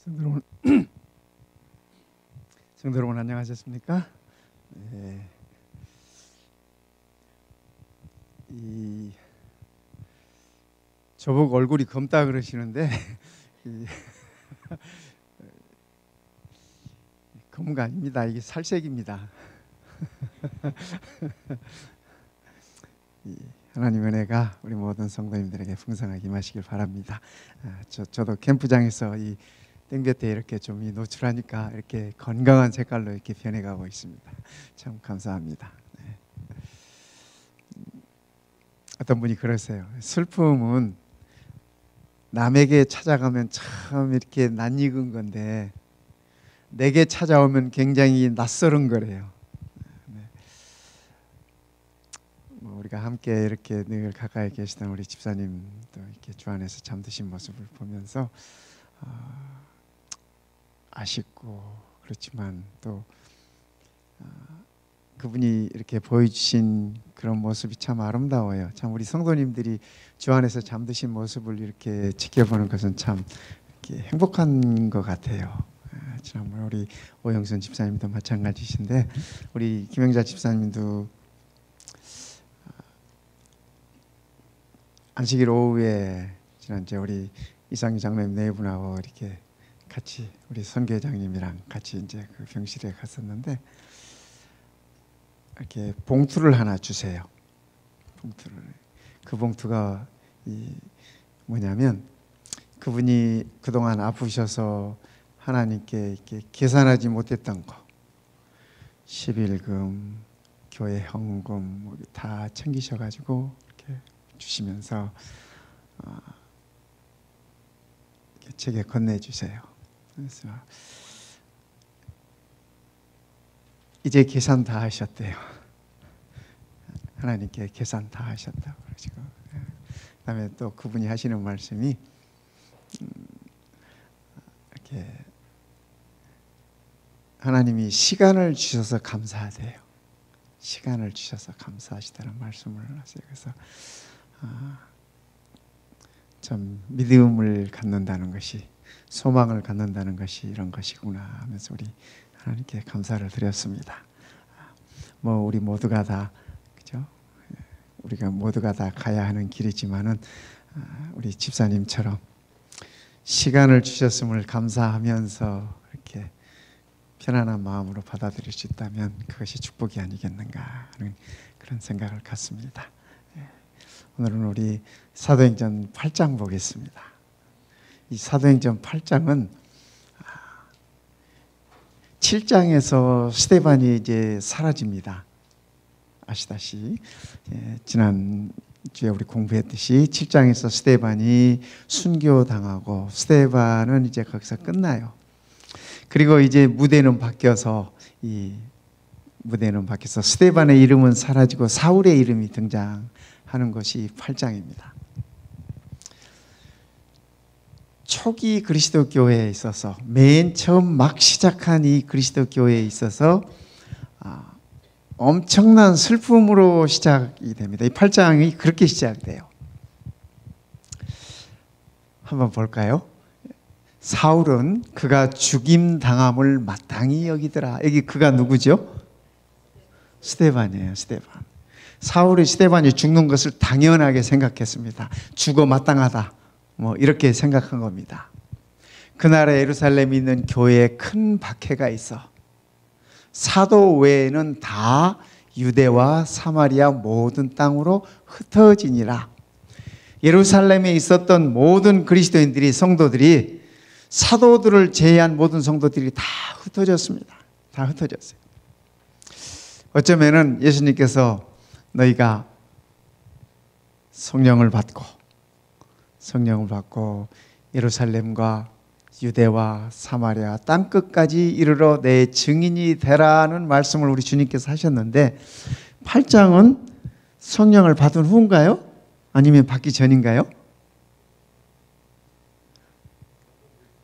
성도 여러분 안녕하셨습니까? 네. 저보고 얼굴이 검다 그러시는데 검은 거 아닙니다. 이게 살색입니다. 하나님의 은혜가 우리 모든 성도님들에게 풍성하게 임하시길 바랍니다. 저도 캠프장에서 이 땡볕에 이렇게 좀 노출하니까 이렇게 건강한 색깔로 이렇게 변해가고 있습니다. 참 감사합니다. 네. 어떤 분이 그러세요. 슬픔은 남에게 찾아가면 참 이렇게 낯익은 건데 내게 찾아오면 굉장히 낯설은 거래요. 네. 우리가 함께 이렇게 늘 가까이 계시던 우리 집사님도 이렇게 주 안에서 잠드신 모습을 보면서 아쉽고 그렇지만 또 그분이 이렇게 보여주신 그런 모습이 참 아름다워요. 참 우리 성도님들이 주 안에서 잠드신 모습을 이렇게 지켜보는 것은 참 이렇게 행복한 것 같아요. 지난번에 우리 오영선 집사님도 마찬가지신데 우리 김영자 집사님도 안식일 오후에 지난주에 우리 이상희 장로님 네 분하고 이렇게 같이 우리 선교회장님이랑 같이 이제 그 병실에 갔었는데 이렇게 봉투를 하나 주세요. 봉투를. 그 봉투가 뭐냐면 그분이 그동안 아프셔서 하나님께 이렇게 계산하지 못했던 거, 11금, 교회 헌금 다 챙기셔가지고 이렇게 주시면서 이렇게 제게 건네주세요. 그래서 이제 계산 다 하셨대요. 하나님께 계산 다 하셨다고 그러시고, 그다음에 또 그분이 하시는 말씀이 이렇게 하나님이 시간을 주셔서 감사하대요. 시간을 주셔서 감사하시다는 말씀을 하세요. 그래서 좀 믿음을 갖는다는 것이, 소망을 갖는다는 것이 이런 것이구나 하면서 우리 하나님께 감사를 드렸습니다. 우리 모두가 다 그죠? 우리가 모두가 다 가야 하는 길이지만은 우리 집사님처럼 시간을 주셨음을 감사하면서 이렇게 편안한 마음으로 받아들일 수 있다면 그것이 축복이 아니겠는가 하는 그런 생각을 갖습니다. 오늘은 우리 사도행전 8장 보겠습니다. 이 사도행전 8장은 7장에서 스데반이 이제 사라집니다. 아시다시피 지난 주에 우리 공부했듯이 7장에서 스데반이 순교당하고 스데반은 이제 거기서 끝나요. 그리고 이제 무대는 바뀌어서 스데반의 이름은 사라지고 사울의 이름이 등장하는 것이 8장입니다. 초기 그리스도 교회에 있어서 맨 처음 막 시작한 이 그리스도 교회에 있어서 엄청난 슬픔으로 시작이 됩니다. 이 8장이 그렇게 시작돼요. 한번 볼까요? 사울은 그가 죽임당함을 마땅히 여기더라. 여기 그가 누구죠? 스데반이에요. 스데반. 사울이 스데반이 죽는 것을 당연하게 생각했습니다. 죽어 마땅하다. 이렇게 생각한 겁니다. 그날에 예루살렘에 있는 교회에 큰 박해가 있어 사도 외에는 다 유대와 사마리아 모든 땅으로 흩어지니라. 예루살렘에 있었던 모든 그리스도인들이, 성도들이, 사도들을 제외한 모든 성도들이 다 흩어졌습니다. 다 흩어졌어요. 어쩌면은 예수님께서 너희가 성령을 받고 예루살렘과 유대와 사마리아 땅끝까지 이르러 내 증인이 되라는 말씀을 우리 주님께서 하셨는데 8장은 성령을 받은 후인가요? 아니면 받기 전인가요?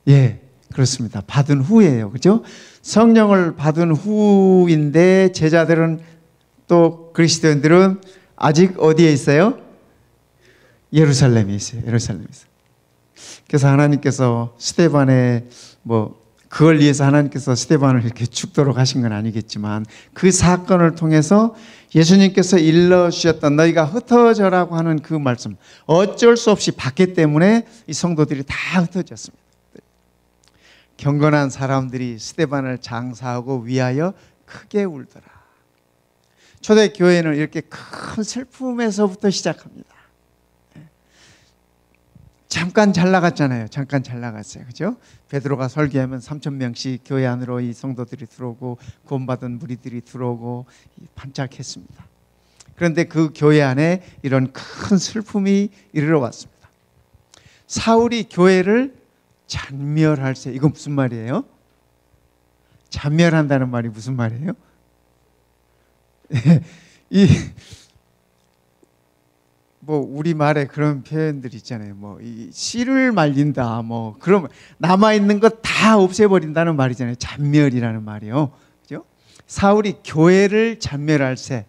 예, 그렇습니다. 받은 후예요. 그렇죠? 성령을 받은 후인데 제자들은 또 그리스도인들은 아직 어디에 있어요? 예루살렘에 있어요. 예루살렘에 있어요. 그래서 하나님께서 스데반의 그걸 위해서 하나님께서 스데반을 이렇게 죽도록 하신 건 아니겠지만 그 사건을 통해서 예수님께서 일러주셨던 너희가 흩어져라고 하는 그 말씀, 어쩔 수 없이 받기 때문에 이 성도들이 다 흩어졌습니다. 경건한 사람들이 스데반을 장사하고 위하여 크게 울더라. 초대교회는 이렇게 큰 슬픔에서부터 시작합니다. 잠깐 잘 나갔잖아요. 잠깐 잘 나갔어요. 그죠? 베드로가 설교하면 3,000명씩 교회 안으로 이 성도들이 들어오고 구원받은 무리들이 들어오고 반짝했습니다. 그런데 그 교회 안에 이런 큰 슬픔이 이르러 왔습니다. 사울이 교회를 잔멸할세. 이건 무슨 말이에요? 잔멸한다는 말이 무슨 말이에요? 우리말에 그런 표현들 있잖아요. 이 씨를 말린다. 그럼 남아있는 거 다 없애버린다는 말이잖아요. 잔멸이라는 말이요. 그죠? 사울이 교회를 잔멸할세.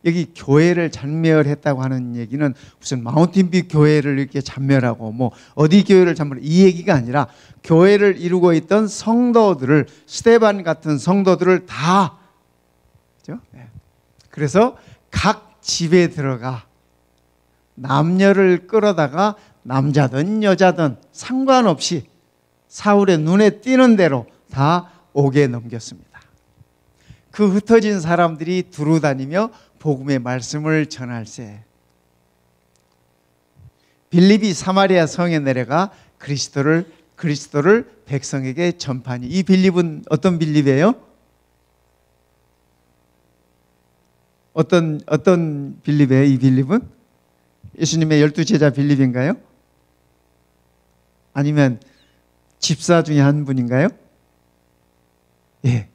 여기 교회를 잔멸했다고 하는 얘기는 무슨 마운틴뷰 교회를 이렇게 잔멸하고 어디 교회를 잔멸, 이 얘기가 아니라 교회를 이루고 있던 성도들을, 스데반 같은 성도들을 다, 그죠? 그래서 각 집에 들어가 남녀를 끌어다가 남자든 여자든 상관없이 사울의 눈에 띄는 대로 다 옥에 넘겼습니다. 그 흩어진 사람들이 두루 다니며 복음의 말씀을 전할세. 빌립이 사마리아 성에 내려가 그리스도를 백성에게 전파하니. 이 빌립은 어떤 빌립이에요? 어떤 빌립이에요? 이 빌립은? 예수님의 12제자 빌립인가요? 아니면 집사 중에 한 분인가요? 예.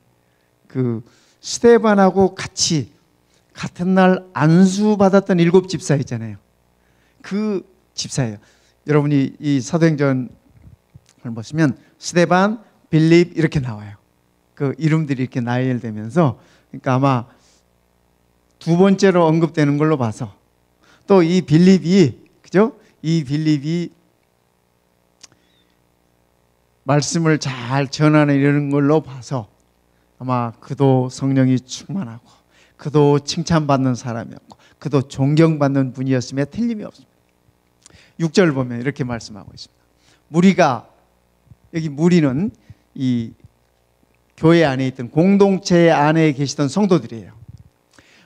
그 스데반하고 같은 날 안수받았던 7 집사 있잖아요. 그 집사예요. 여러분이 이 사도행전을 보시면 스데반, 빌립 이렇게 나와요. 그 이름들이 이렇게 나열되면서, 그러니까 아마 두 번째로 언급되는 걸로 봐서, 또 이 빌립이, 그죠? 이 빌립이 말씀을 잘 전하는 이런 걸로 봐서 아마 그도 성령이 충만하고 그도 칭찬받는 사람이었고 그도 존경받는 분이었음에 틀림이 없습니다. 6절 보면 이렇게 말씀하고 있습니다. 무리가, 여기 무리는 이 교회 안에 있던 공동체 안에 계시던 성도들이에요.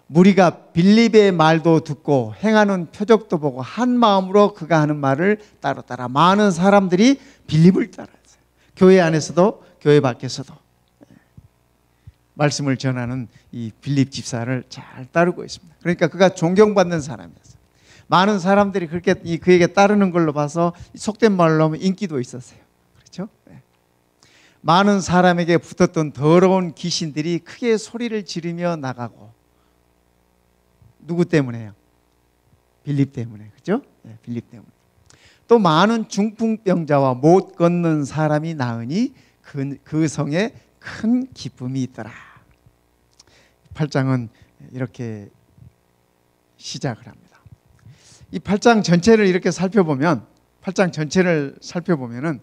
무리가 빌립의 말도 듣고 행하는 표적도 보고 한 마음으로 그가 하는 말을 따라 많은 사람들이 빌립을 따라했어요. 교회 안에서도 교회 밖에서도 말씀을 전하는 이 빌립 집사를 잘 따르고 있습니다. 그러니까 그가 존경받는 사람이었어요. 많은 사람들이 그렇게 그에게 따르는 걸로 봐서 속된 말로 하면 인기도 있었어요. 그렇죠? 많은 사람에게 붙었던 더러운 귀신들이 크게 소리를 지르며 나가고. 누구 때문에요? 빌립 때문에. 그렇죠? 빌립 때문에. 또 많은 중풍병자와 못 걷는 사람이 나으니 그 성에 큰 기쁨이 있더라. 8장은 이렇게 시작을 합니다. 이 8장 전체를 이렇게 살펴보면, 8장 전체를 살펴보면은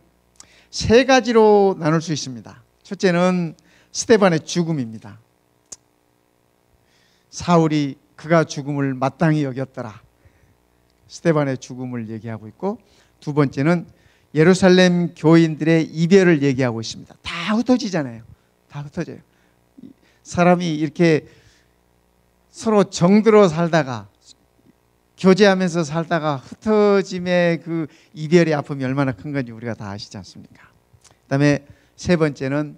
세 가지로 나눌 수 있습니다. 첫째는 스데반의 죽음입니다. 사울이 그가 죽음을 마땅히 여겼더라. 스데반의 죽음을 얘기하고 있고, 두 번째는 예루살렘 교인들의 이별을 얘기하고 있습니다. 다 흩어지잖아요. 다 흩어져요. 사람이 이렇게 서로 정들어 살다가, 교제하면서 살다가 흩어짐의 그 이별의 아픔이 얼마나 큰 건지 우리가 다 아시지 않습니까? 그 다음에 세 번째는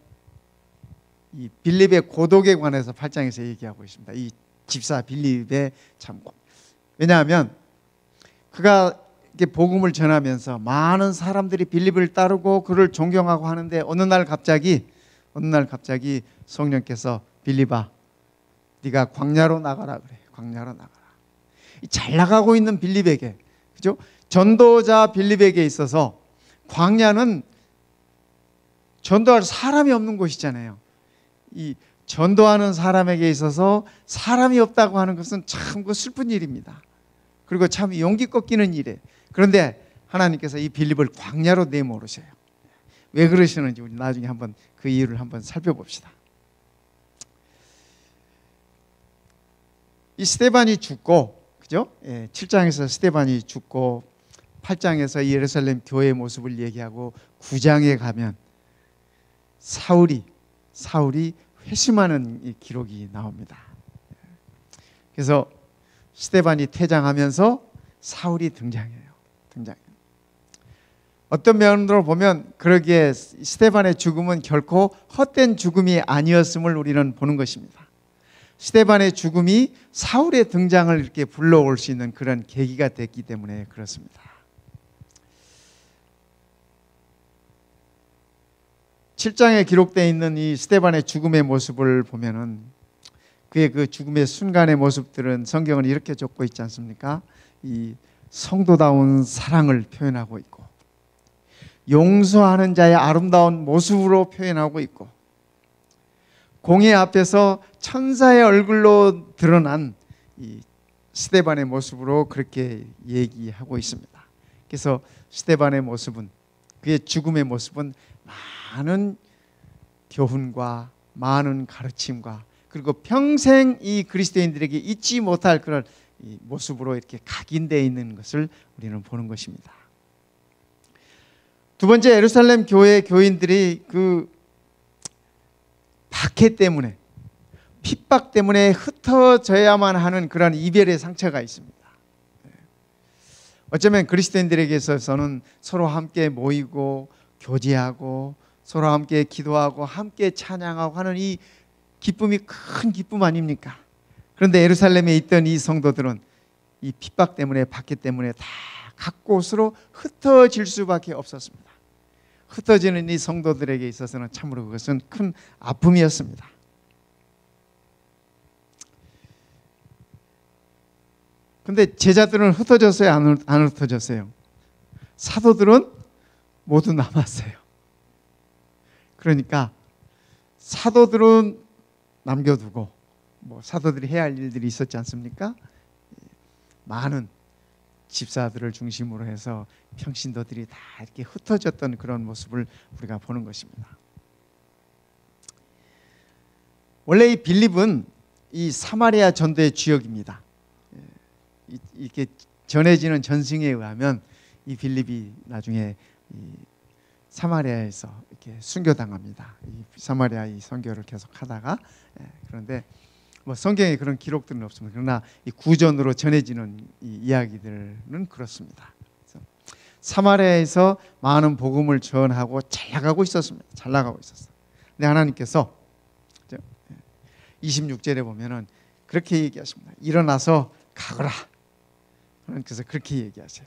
이 빌립의 고독에 관해서 8장에서 얘기하고 있습니다. 이 집사 빌립의 참고. 왜냐하면 그가 이렇게 복음을 전하면서 많은 사람들이 빌립을 따르고 그를 존경하고 하는데 어느 날 갑자기 성령께서 빌립아, 네가 광야로 나가라 그래. 광야로 나가라. 잘 나가고 있는 빌립에게, 그죠? 전도자 빌립에게 있어서 광야는 전도할 사람이 없는 곳이잖아요. 이 전도하는 사람에게 있어서 사람이 없다고 하는 것은 참 그 슬픈 일입니다. 그리고 참 용기 꺾이는 일이에요. 그런데 하나님께서 이 빌립을 광야로 내모르셔요. 왜 그러시는지 우리 나중에 한번 그 이유를 한번 살펴봅시다. 이 스데반이 죽고, 그죠? 7장에서 스데반이 죽고 8장에서 예루살렘 교회의 모습을 얘기하고 9장에 가면 사울이 회심하는 이 기록이 나옵니다. 그래서 스데반이 퇴장하면서 사울이 등장해요. 어떤 면으로 보면 그러기에 스데반의 죽음은 결코 헛된 죽음이 아니었음을 우리는 보는 것입니다. 스데반의 죽음이 사울의 등장을 이렇게 불러올 수 있는 그런 계기가 됐기 때문에 그렇습니다. 7장에 기록되어 있는 이 스데반의 죽음의 모습을 보면은 그의 그 죽음의 순간의 모습들은 성경은 이렇게 적고 있지 않습니까? 이 성도다운 사랑을 표현하고 있고, 용서하는 자의 아름다운 모습으로 표현하고 있고, 공의 앞에서 천사의 얼굴로 드러난 이 스데반의 모습으로 그렇게 얘기하고 있습니다. 그래서 스데반의 모습은, 그의 죽음의 모습은 많은 교훈과 많은 가르침과 그리고 평생 이 그리스도인들에게 잊지 못할 그런 이 모습으로 이렇게 각인되어 있는 것을 우리는 보는 것입니다. 두 번째, 예루살렘 교회 교인들이 그 박해 때문에, 핍박 때문에 흩어져야만 하는 그런 이별의 상처가 있습니다. 어쩌면 그리스도인들에게 있어서는 서로 함께 모이고 교제하고 서로 함께 기도하고 함께 찬양하고 하는 이 기쁨이 큰 기쁨 아닙니까? 그런데 예루살렘에 있던 이 성도들은 이 핍박 때문에, 박해 때문에 다 각 곳으로 흩어질 수밖에 없었습니다. 흩어지는 이 성도들에게 있어서는 참으로 그것은 큰 아픔이었습니다. 그런데 제자들은 흩어졌어요? 안 흩어졌어요? 사도들은 모두 남았어요. 그러니까 사도들은 남겨두고, 사도들이 해야 할 일들이 있었지 않습니까? 많은 집사들을 중심으로 해서 평신도들이 다 이렇게 흩어졌던 그런 모습을 우리가 보는 것입니다. 원래 이 빌립은 이 사마리아 전도의 주역입니다. 이렇게 전해지는 전승에 의하면 이 빌립이 나중에 이 사마리아에서 이렇게 순교당합니다. 이 사마리아 이 선교를 계속하다가, 그런데 성경에 그런 기록들은 없습니다. 그러나 이 구전으로 전해지는 이 이야기들은 그렇습니다. 그래서 사마리아에서 많은 복음을 전하고 잘 나가고 있었습니다. 잘 나가고 있었어요. 근데 하나님께서 26절에 보면은 그렇게 얘기하십니다. 일어나서 가거라. 하나님께서 그렇게 얘기하세요.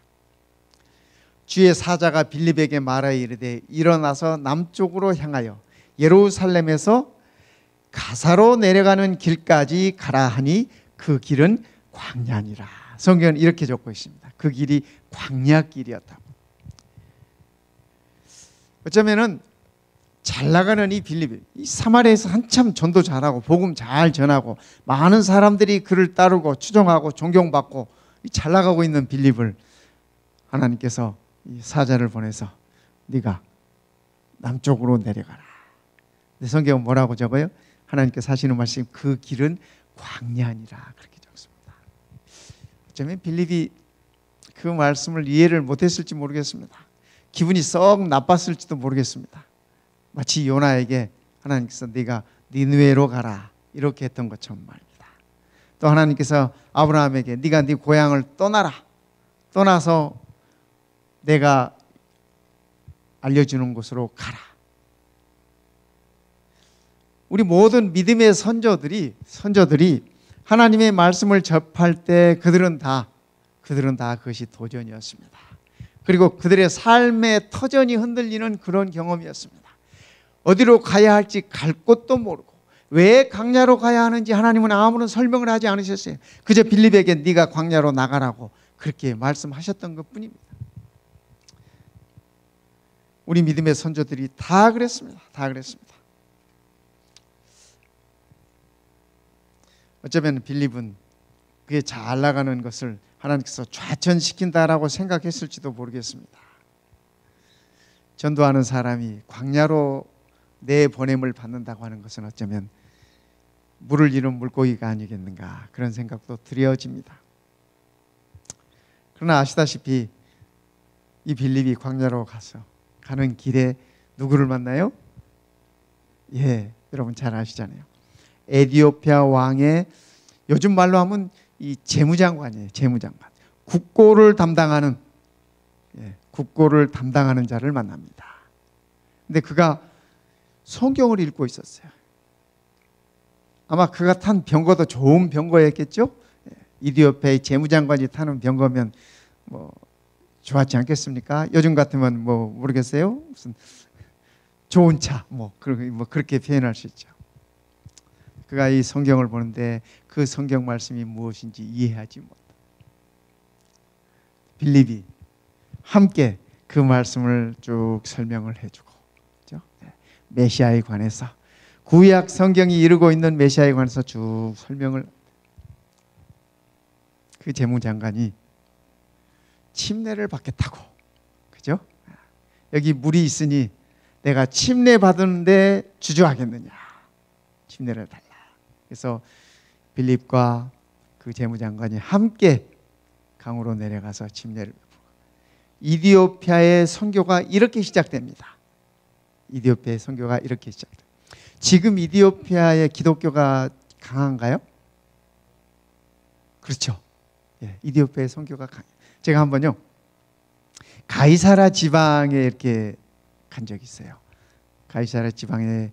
주의 사자가 빌립에게 말하여 이르되 일어나서 남쪽으로 향하여 예루살렘에서 가사로 내려가는 길까지 가라 하니 그 길은 광야니라. 성경은 이렇게 적고 있습니다. 그 길이 광야길이었다고. 어쩌면은 잘 나가는 이 빌립이 이 사마리아에서 한참 전도 잘하고 복음 잘 전하고 많은 사람들이 그를 따르고 추종하고 존경받고 잘 나가고 있는 빌립을 하나님께서 이 사자를 보내서 네가 남쪽으로 내려가라. 근데 성경은 뭐라고 적어요? 하나님께서 하시는 말씀, 그 길은 광야니라 그렇게 적습니다. 어쩌면 빌립이 그 말씀을 이해를 못했을지 모르겠습니다. 기분이 썩 나빴을지도 모르겠습니다. 마치 요나에게 하나님께서 네가 니느웨로 가라 이렇게 했던 것처럼 말입니다. 또 하나님께서 아브라함에게 네가 네 고향을 떠나라. 떠나서 내가 알려주는 곳으로 가라. 우리 모든 믿음의 선조들이 하나님의 말씀을 접할 때 그들은 다 그것이 도전이었습니다. 그리고 그들의 삶의 터전이 흔들리는 그런 경험이었습니다. 어디로 가야 할지 갈 곳도 모르고 왜 광야로 가야 하는지 하나님은 아무런 설명을 하지 않으셨어요. 그저 빌립에게 네가 광야로 나가라고 그렇게 말씀하셨던 것뿐입니다. 우리 믿음의 선조들이 다 그랬습니다. 다 그랬습니다. 어쩌면 빌립은 그게 잘 나가는 것을 하나님께서 좌천시킨다라고 생각했을지도 모르겠습니다. 전도하는 사람이 광야로 내보냄을 받는다고 하는 것은 어쩌면 물을 잃은 물고기가 아니겠는가, 그런 생각도 드려집니다. 그러나 아시다시피 이 빌립이 광야로 가는 길에 누구를 만나요? 예, 여러분 잘 아시잖아요. 에디오피아 왕의, 요즘 말로 하면 이 재무장관이에요. 재무장관. 국고를 담당하는 자를 만납니다. 근데 그가 성경을 읽고 있었어요. 아마 그가 탄 병거도 좋은 병거였겠죠. 이디오피아의 재무장관이 타는 병거면 뭐 좋았지 않겠습니까? 요즘 같으면 뭐 모르겠어요. 무슨 좋은 차, 뭐 그렇게 표현할 수 있죠. 그가 이 성경을 보는데 그 성경 말씀이 무엇인지 이해하지 못해. 빌립이 함께 그 말씀을 쭉 설명을 해주고, 그렇죠? 메시아에 관해서, 구약 성경이 이루고 있는 메시아에 관해서 쭉 설명을. 그 재무장관이 침례를 받겠다고, 그죠? 여기 물이 있으니 내가 침례 받는데 주저하겠느냐, 침례를 달라. 그래서 빌립과 그 재무장관이 함께 강으로 내려가서 침례를 베푸고, 이디오피아의 선교가 이렇게 시작됩니다. 이디오피아의 선교가 이렇게 시작됩니다. 지금 이디오피아의 기독교가 강한가요? 그렇죠. 예, 이디오피아의 선교가 강해요. 제가 한번요, 가이사라 지방에 이렇게 간 적이 있어요. 가이사라 지방에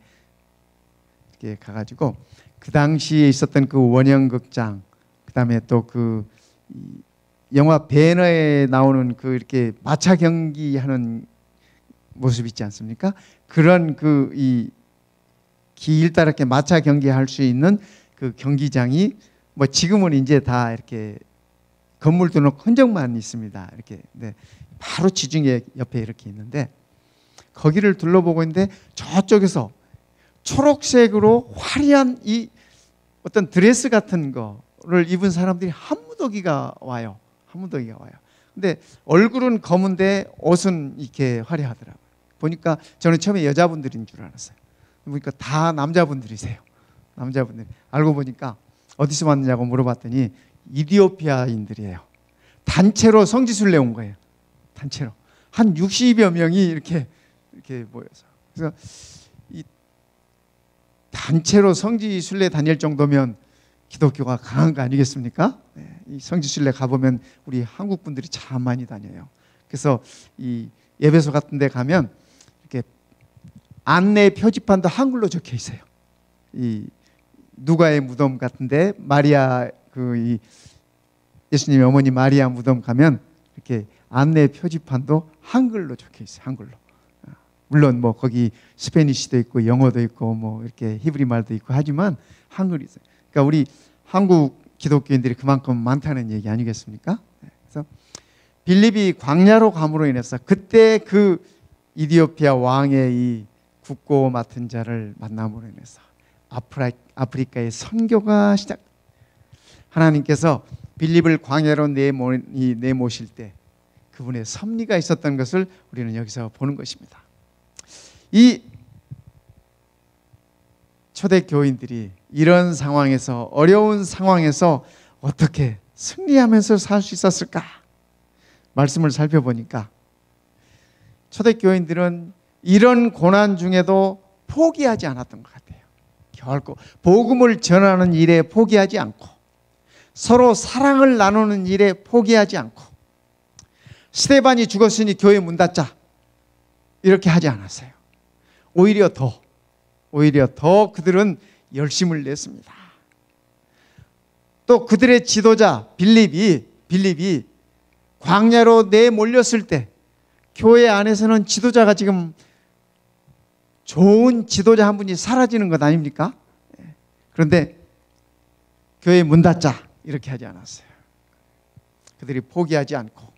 이렇게 가가지고 그 당시에 있었던 그 원형극장, 그 다음에 또 그 영화 배너에 나오는 그 이렇게 마차 경기하는 모습 있지 않습니까? 그런 그 이 길 따라 이렇게 마차 경기할 수 있는 그 경기장이 뭐 지금은 이제 다 이렇게 건물들은 흔적만 있습니다. 이렇게. 네, 바로 지중해 옆에 이렇게 있는데 거기를 둘러보고 있는데 저쪽에서 초록색으로 화려한 이 어떤 드레스 같은 거를 입은 사람들이 한 무더기가 와요. 한 무더기가 와요. 근데 얼굴은 검은데 옷은 이렇게 화려하더라고요. 보니까 저는 처음에 여자분들인 줄 알았어요. 보니까 다 남자분들이세요. 남자분들. 알고 보니까 어디서 왔느냐고 물어봤더니 이디오피아인들이에요. 단체로 성지순례 온 거예요. 단체로. 한 60여 명이 이렇게 모여서. 그래서 이 단체로 성지순례 다닐 정도면 기독교가 강한 거 아니겠습니까? 네, 이 성지순례 가보면 우리 한국 분들이 참 많이 다녀요. 그래서 이 예배소 같은 데 가면 이렇게 안내 표지판도 한글로 적혀 있어요. 이 누가의 무덤 같은데 마리아 이 예수님의 어머니 마리아 무덤 가면 이렇게 안내 표지판도 한글로 적혀 있어요. 한글로. 물론 뭐 거기 스페니쉬도 있고 영어도 있고 뭐 이렇게 히브리 말도 있고 하지만 한글이 있어요. 그러니까 우리 한국 기독교인들이 그만큼 많다는 얘기 아니겠습니까? 그래서 빌립이 광야로 감으로 인해서 그때 그 이디오피아 왕의 이 국고 맡은 자를 만남으로 인해서 아프리카의 선교가 시작. 하나님께서 빌립을 광야로 내모실 때 그분의 섭리가 있었던 것을 우리는 여기서 보는 것입니다. 이 초대교인들이 이런 상황에서, 어려운 상황에서 어떻게 승리하면서 살 수 있었을까? 말씀을 살펴보니까 초대교인들은 이런 고난 중에도 포기하지 않았던 것 같아요. 결코 복음을 전하는 일에 포기하지 않고, 서로 사랑을 나누는 일에 포기하지 않고, 스데반이 죽었으니 교회 문 닫자 이렇게 하지 않았어요. 오히려 더 그들은 열심을 냈습니다. 또 그들의 지도자 빌립이 광야로 내몰렸을 때 교회 안에서는 지도자가 지금 좋은 지도자 한 분이 사라지는 것 아닙니까? 그런데 교회 문 닫자 이렇게 하지 않았어요. 그들이 포기하지 않고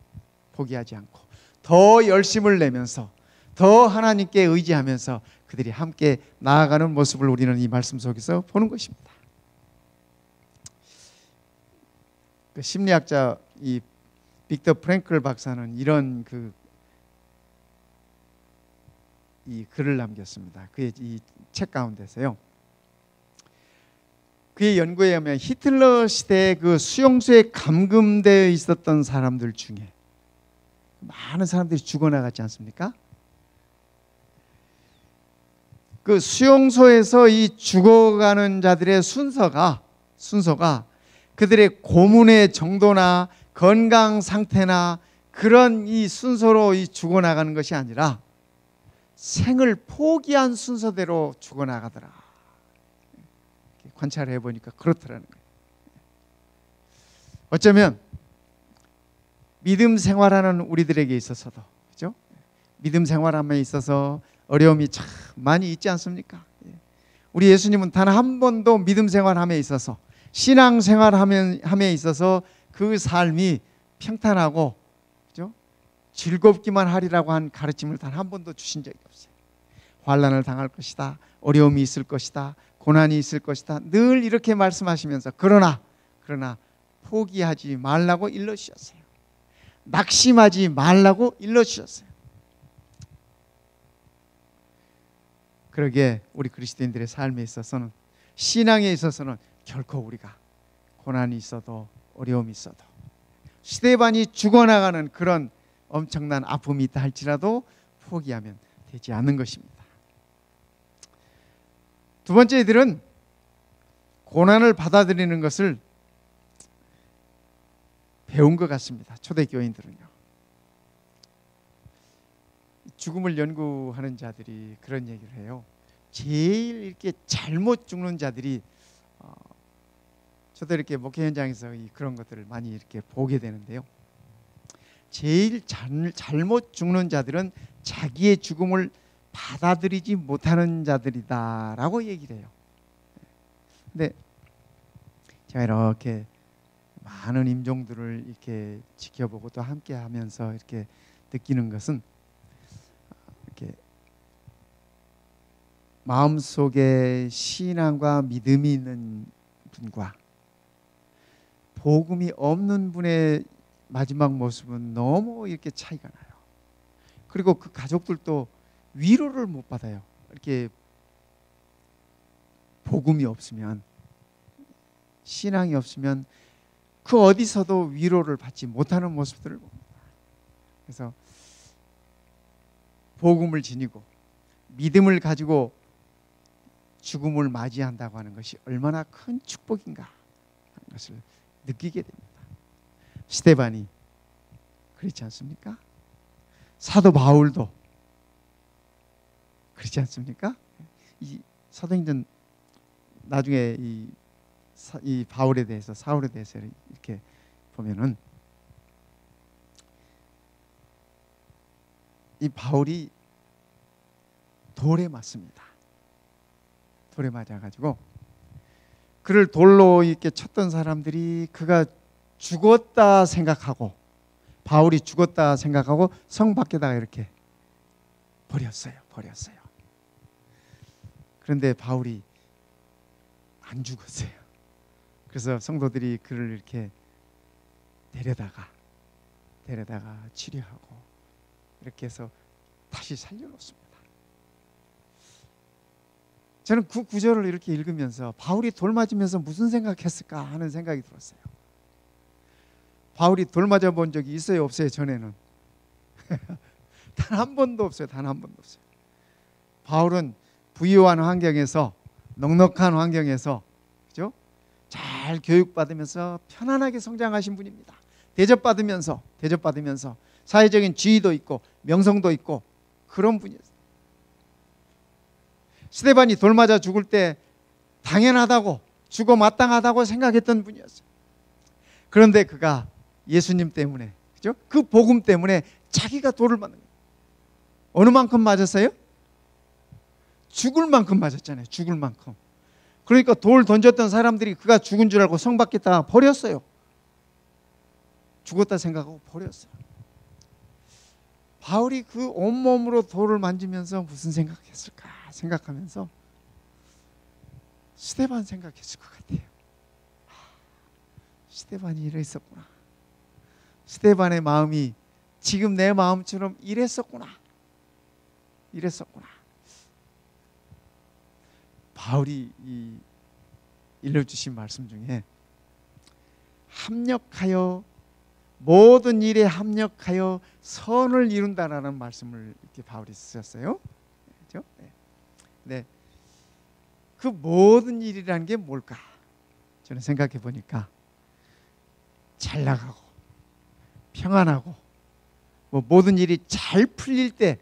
더 열심을 내면서 더 하나님께 의지하면서 그들이 함께 나아가는 모습을 우리는 이 말씀 속에서 보는 것입니다. 그 심리학자 이 빅터 프랭클 박사는 이런 이 글을 남겼습니다. 그의 이 책 가운데서요. 그의 연구에 의하면 히틀러 시대의 그 수용소에 감금되어 있었던 사람들 중에 많은 사람들이 죽어나갔지 않습니까? 그 수용소에서 이 죽어가는 자들의 순서가 그들의 고문의 정도나 건강 상태나 그런 이 순서로 이 죽어나가는 것이 아니라 생을 포기한 순서대로 죽어나가더라. 관찰해 보니까 그렇더라는 거예요. 어쩌면 믿음 생활하는 우리들에게 있어서도, 그죠? 믿음 생활함에 있어서 어려움이 참 많이 있지 않습니까? 우리 예수님은 단 한 번도 믿음 생활함에 있어서, 신앙 생활함에 있어서 그 삶이 평탄하고, 그죠? 즐겁기만 하리라고 한 가르침을 단 한 번도 주신 적이 없어요. 환난을 당할 것이다, 어려움이 있을 것이다, 고난이 있을 것이다, 늘 이렇게 말씀하시면서 그러나 포기하지 말라고 일러주셨어요. 낙심하지 말라고 일러주셨어요. 그러기에 우리 그리스도인들의 삶에 있어서는, 신앙에 있어서는 결코 우리가 고난이 있어도 어려움이 있어도 스데반이 죽어나가는 그런 엄청난 아픔이 있다 할지라도 포기하면 되지 않는 것입니다. 두 번째, 이들은 고난을 받아들이는 것을 배운 것 같습니다. 초대교인들은요. 죽음을 연구하는 자들이 그런 얘기를 해요. 제일 이렇게 잘못 죽는 자들이, 저도 이렇게 목회 현장에서 그런 것들을 많이 이렇게 보게 되는데요. 제일 잘못 죽는 자들은 자기의 죽음을 받아들이지 못하는 자들이다라고 얘기를 해요. 근데 제가 이렇게 많은 임종들을 이렇게 지켜보고 또 함께 하면서 이렇게 느끼는 것은, 이렇게 마음속에 신앙과 믿음이 있는 분과 복음이 없는 분의 마지막 모습은 너무 이렇게 차이가 나요. 그리고 그 가족들도 위로를 못 받아요. 이렇게 복음이 없으면, 신앙이 없으면 그 어디서도 위로를 받지 못하는 모습들을 봅니다. 그래서 복음을 지니고 믿음을 가지고 죽음을 맞이한다고 하는 것이 얼마나 큰 축복인가 하는 것을 느끼게 됩니다. 스데반이 그렇지 않습니까? 사도 바울도 그렇지 않습니까? 이 사도행전 나중에 이 바울에 대해서, 사울에 대해서 이렇게 보면은, 이 바울이 돌에 맞습니다. 돌에 맞아가지고 그를 돌로 이렇게 쳤던 사람들이 그가 죽었다 생각하고, 바울이 죽었다 생각하고 성 밖에다가 이렇게 버렸어요. 그런데 바울이 안 죽었어요. 그래서 성도들이 그를 이렇게 데려다가 치료하고 이렇게 해서 다시 살려놓습니다. 저는 그 구절을 이렇게 읽으면서 바울이 돌 맞으면서 무슨 생각했을까 하는 생각이 들었어요. 바울이 돌 맞아 본 적이 있어요, 없어요? 전에는 단 한 번도 없어요. 바울은 부유한 환경에서, 넉넉한 환경에서, 그죠? 잘 교육받으면서 편안하게 성장하신 분입니다. 대접받으면서 사회적인 지위도 있고 명성도 있고 그런 분이었어요. 스데반이 돌 맞아 죽을 때 당연하다고, 죽어 마땅하다고 생각했던 분이었어요. 그런데 그가 예수님 때문에, 그죠? 그 복음 때문에 자기가 돌을 맞는 거예요. 어느 만큼 맞았어요? 죽을 만큼 맞았잖아요. 죽을 만큼. 그러니까 돌 던졌던 사람들이 그가 죽은 줄 알고 성 밖에다 버렸어요. 죽었다 생각하고 버렸어요. 바울이 그 온몸으로 돌을 만지면서 무슨 생각했을까 생각하면서 스데반 생각했을 것 같아요. 스데반이 이래 있었구나. 스데반의 마음이 지금 내 마음처럼 이랬었구나. 바울이 일러주신 말씀 중에 모든 일에 합력하여 선을 이룬다라는 말씀을 이렇게 바울이 쓰셨어요. 그렇죠? 네. 그 모든 일이라는 게 뭘까? 저는 생각해 보니까 잘 나가고 평안하고 모든 일이 잘 풀릴 때,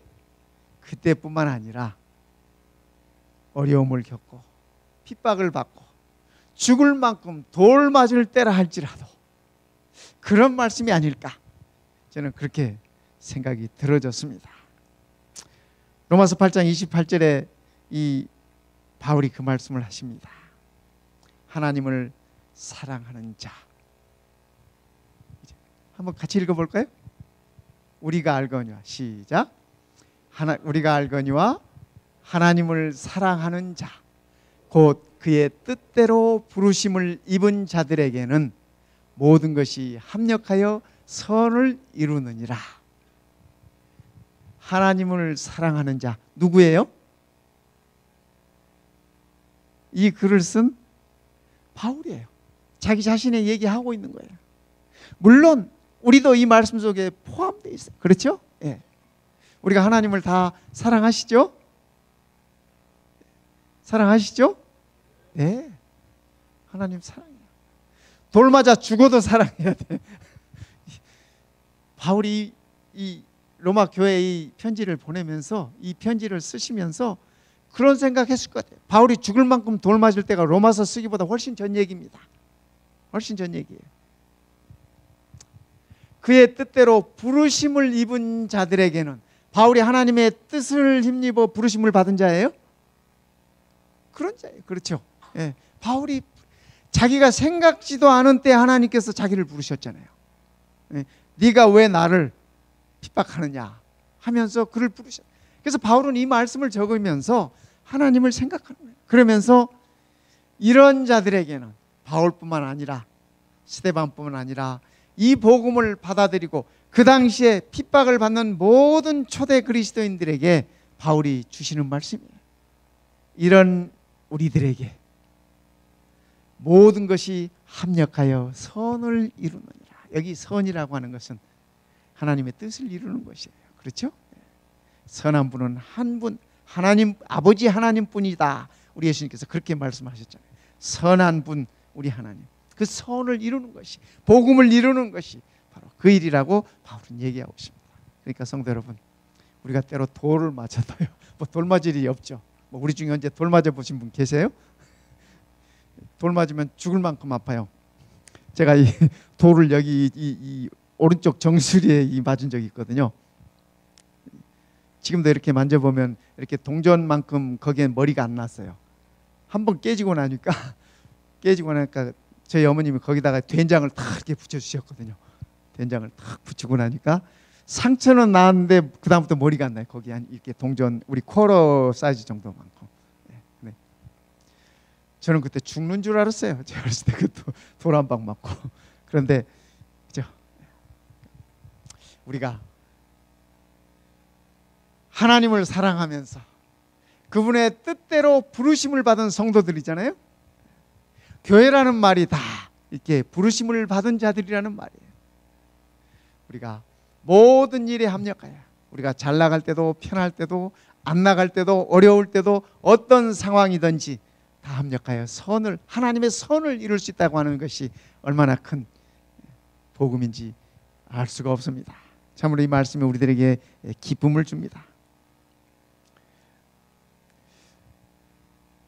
그때뿐만 아니라 어려움을 겪고 핍박을 받고 죽을 만큼 돌 맞을 때라 할지라도 그런 말씀이 아닐까, 저는 그렇게 생각이 들어졌습니다. 로마서 8장 28절에 이 바울이 그 말씀을 하십니다. 하나님을 사랑하는 자. 한번 같이 읽어볼까요? 우리가 알거니와, 시작. 우리가 알거니와 하나님을 사랑하는 자, 곧 그의 뜻대로 부르심을 입은 자들에게는 모든 것이 합력하여 선을 이루느니라. 하나님을 사랑하는 자, 누구예요? 이 글을 쓴 바울이에요. 자기 자신의 얘기하고 있는 거예요. 물론 우리도 이 말씀 속에 포함되어 있어요. 그렇죠? 예. 우리가 하나님을 다 사랑하시죠? 사랑하시죠? 네. 하나님 사랑해요. 돌 맞아 죽어도 사랑해야 돼. 바울이 이 로마 교회에 이 편지를 보내면서, 이 편지를 쓰시면서 그런 생각했을 것 같아요. 바울이 죽을 만큼 돌 맞을 때가 로마서 쓰기보다 훨씬 전 얘기입니다. 훨씬 전 얘기예요. 그의 뜻대로 부르심을 입은 자들에게는, 바울이 하나님의 뜻을 힘입어 부르심을 받은 자예요? 그런 자예요. 그렇죠? 예. 바울이 자기가 생각지도 않은 때 하나님께서 자기를 부르셨잖아요. 예. 네가 왜 나를 핍박하느냐 하면서 그를 부르셨어요. 그래서 바울은 이 말씀을 적으면서 하나님을 생각하는 거예요. 그러면서 이런 자들에게는, 바울뿐만 아니라 스데반뿐만 아니라 이 복음을 받아들이고 그 당시에 핍박을 받는 모든 초대 그리스도인들에게 바울이 주시는 말씀이에요. 이런 우리들에게 모든 것이 합력하여 선을 이루느니라. 여기 선이라고 하는 것은 하나님의 뜻을 이루는 것이에요. 그렇죠? 선한 분은 한 분, 하나님, 아버지 하나님뿐이다. 우리 예수님께서 그렇게 말씀하셨잖아요. 선한 분, 우리 하나님. 그 선을 이루는 것이, 복음을 이루는 것이 바로 그 일이라고 바울은 얘기하고 있습니다. 그러니까 성도 여러분, 우리가 때로 돌을 맞아도요, 돌 맞을 일이 없죠. 우리 중에 언제 돌 맞아 보신 분 계세요? 돌 맞으면 죽을 만큼 아파요. 제가 이 돌을 여기 이 오른쪽 정수리에 맞은 적이 있거든요. 지금도 이렇게 만져보면 이렇게 동전만큼 거기에 머리가 안 났어요. 한번 깨지고 나니까 저희 어머님이 거기다가 된장을 탁 이렇게 붙여주셨거든요. 된장을 탁 붙이고 나니까 상처는 나는데 그 다음부터 머리가 안 나요. 거기 한 이렇게 동전 우리 쿼러 사이즈 정도만큼. 네. 저는 그때 죽는 줄 알았어요. 제가 어렸을 때 그 돌 한 방 맞고. 그런데 그죠? 우리가 하나님을 사랑하면서 그분의 뜻대로 부르심을 받은 성도들이잖아요. 교회라는 말이 다 이렇게 부르심을 받은 자들이라는 말이에요. 우리가 모든 일에 합력하여, 우리가 잘 나갈 때도 편할 때도 안 나갈 때도 어려울 때도 어떤 상황이든지 다 합력하여 선을, 하나님의 선을 이룰 수 있다고 하는 것이 얼마나 큰 복음인지 알 수가 없습니다. 참으로 이 말씀이 우리들에게 기쁨을 줍니다.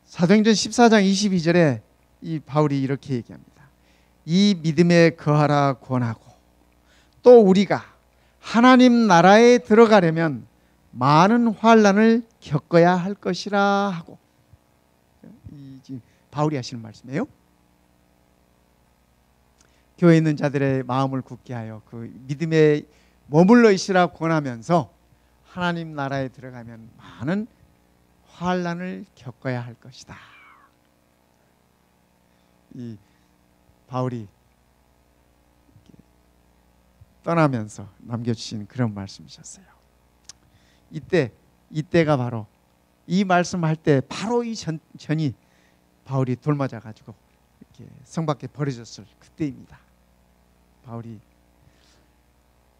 사도행전 14장 22절에 이 바울이 이렇게 얘기합니다. 이 믿음에 거하라 권하고 또 우리가 하나님 나라에 들어가려면 많은 환난을 겪어야 할 것이라 하고, 이 지금 바울이 하시는 말씀이에요. 교회에 있는 자들의 마음을 굳게 하여 그 믿음에 머물러 있으라 권하면서 하나님 나라에 들어가면 많은 환난을 겪어야 할 것이다. 이 바울이 떠나면서 남겨주신 그런 말씀이셨어요. 이때가 바로 이 말씀할 때 바로 이 전이 바울이 돌 맞아 가지고 이렇게 성 밖에 버려졌을 그때입니다. 바울이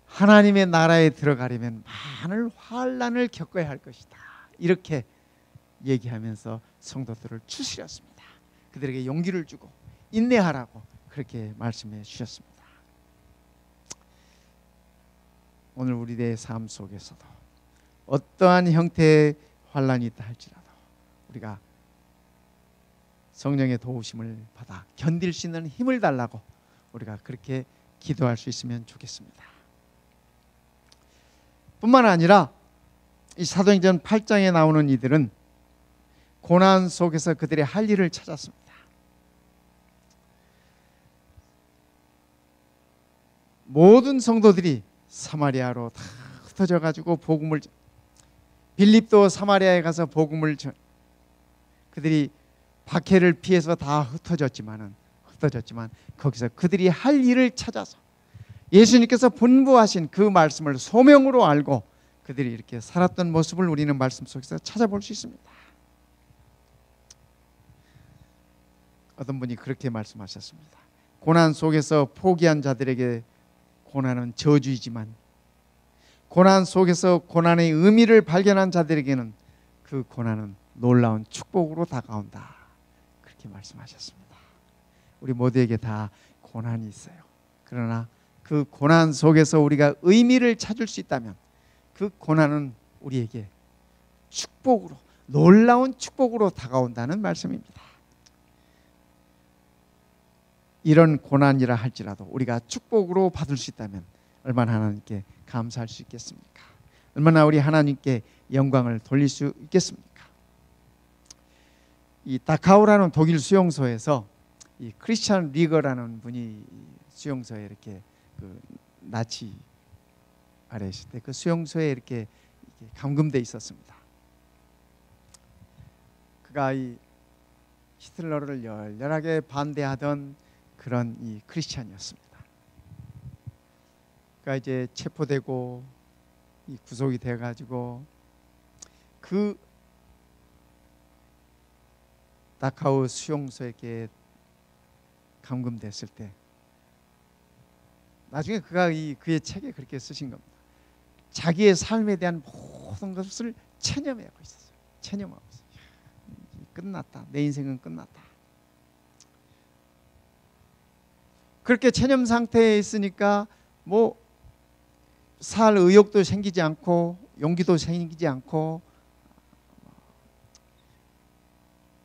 하나님의 나라에 들어가려면 많은 환난을 겪어야 할 것이다, 이렇게 얘기하면서 성도들을 추스렸습니다. 그들에게 용기를 주고 인내하라고 그렇게 말씀해 주셨습니다. 오늘 우리의 삶 속에서도 어떠한 형태의 환난이 있다 할지라도 우리가 성령의 도우심을 받아 견딜 수 있는 힘을 달라고 우리가 그렇게 기도할 수 있으면 좋겠습니다. 뿐만 아니라 이 사도행전 8장에 나오는 이들은 고난 속에서 그들의 할 일을 찾았습니다. 모든 성도들이 사마리아로 다 흩어져 가지고 복음을, 빌립도 사마리아에 가서 복음을 그들이 박해를 피해서 다 흩어졌지만 거기서 그들이 할 일을 찾아서 예수님께서 분부하신 그 말씀을 소명으로 알고 그들이 이렇게 살았던 모습을 우리는 말씀 속에서 찾아볼 수 있습니다. 어떤 분이 그렇게 말씀하셨습니다. 고난 속에서 포기한 자들에게 고난은 저주이지만 고난 속에서 고난의 의미를 발견한 자들에게는 그 고난은 놀라운 축복으로 다가온다, 그렇게 말씀하셨습니다. 우리 모두에게 다 고난이 있어요. 그러나 그 고난 속에서 우리가 의미를 찾을 수 있다면 그 고난은 우리에게 축복으로, 놀라운 축복으로 다가온다는 말씀입니다. 이런 고난이라 할지라도 우리가 축복으로 받을 수 있다면 얼마나 하나님께 감사할 수 있겠습니까? 얼마나 우리 하나님께 영광을 돌릴 수 있겠습니까? 이 다카우라는 독일 수용소에서 이 크리스찬 리거라는 분이 수용소에 이렇게 그 나치 아래 있을 때 그 수용소에 이렇게 감금돼 있었습니다. 그가 이 히틀러를 열렬하게 반대하던 그런 이 크리스찬이었습니다. 그가 이제 체포되고 이 구속이 돼가지고 그 다카우 수용소에 이렇게 감금됐을 때 나중에 그가 그의 책에 그렇게 쓰신 겁니다. 자기의 삶에 대한 모든 것을 체념하고 있었어요. 체념하고 있어요. 끝났다. 내 인생은 끝났다. 그렇게 체념 상태에 있으니까 뭐 살 의욕도 생기지 않고 용기도 생기지 않고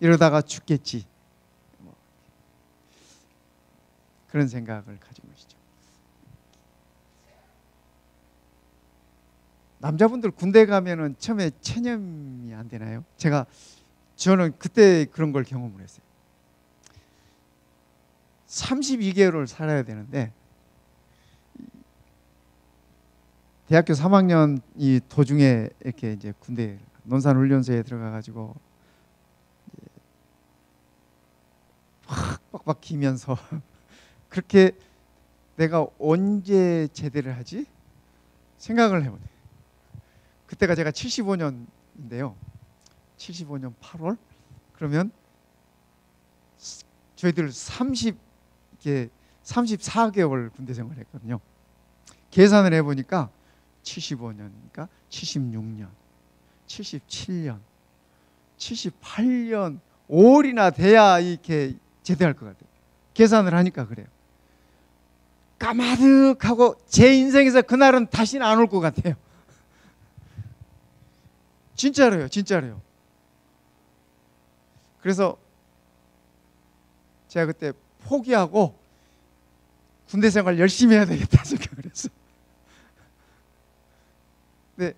이러다가 죽겠지, 그런 생각을 가지고 계시죠. 남자분들 군대 가면은 처음에 체념이 안 되나요? 저는 그때 그런 걸 경험을 했어요. 32개월을 살아야 되는데 대학교 3학년 이 도중에 이렇게 이제 군대 논산훈련소에 들어가 가지고 확 빡빡 기면서 그렇게 내가 언제 제대를 하지? 생각을 해보네. 그때가 제가 75년인데요. 75년 8월? 그러면 저희들 34개월 군대 생활을 했거든요. 계산을 해보니까 75년이니까 76년, 77년, 78년, 5월이나 돼야 이렇게 제대할 것 같아요. 계산을 하니까 그래요. 까마득하고 제 인생에서 그날은 다시는 안 올 것 같아요. 진짜로요, 진짜로요. 그래서 제가 그때 포기하고 군대 생활 열심히 해야 되겠다 생각을 했어요. 근데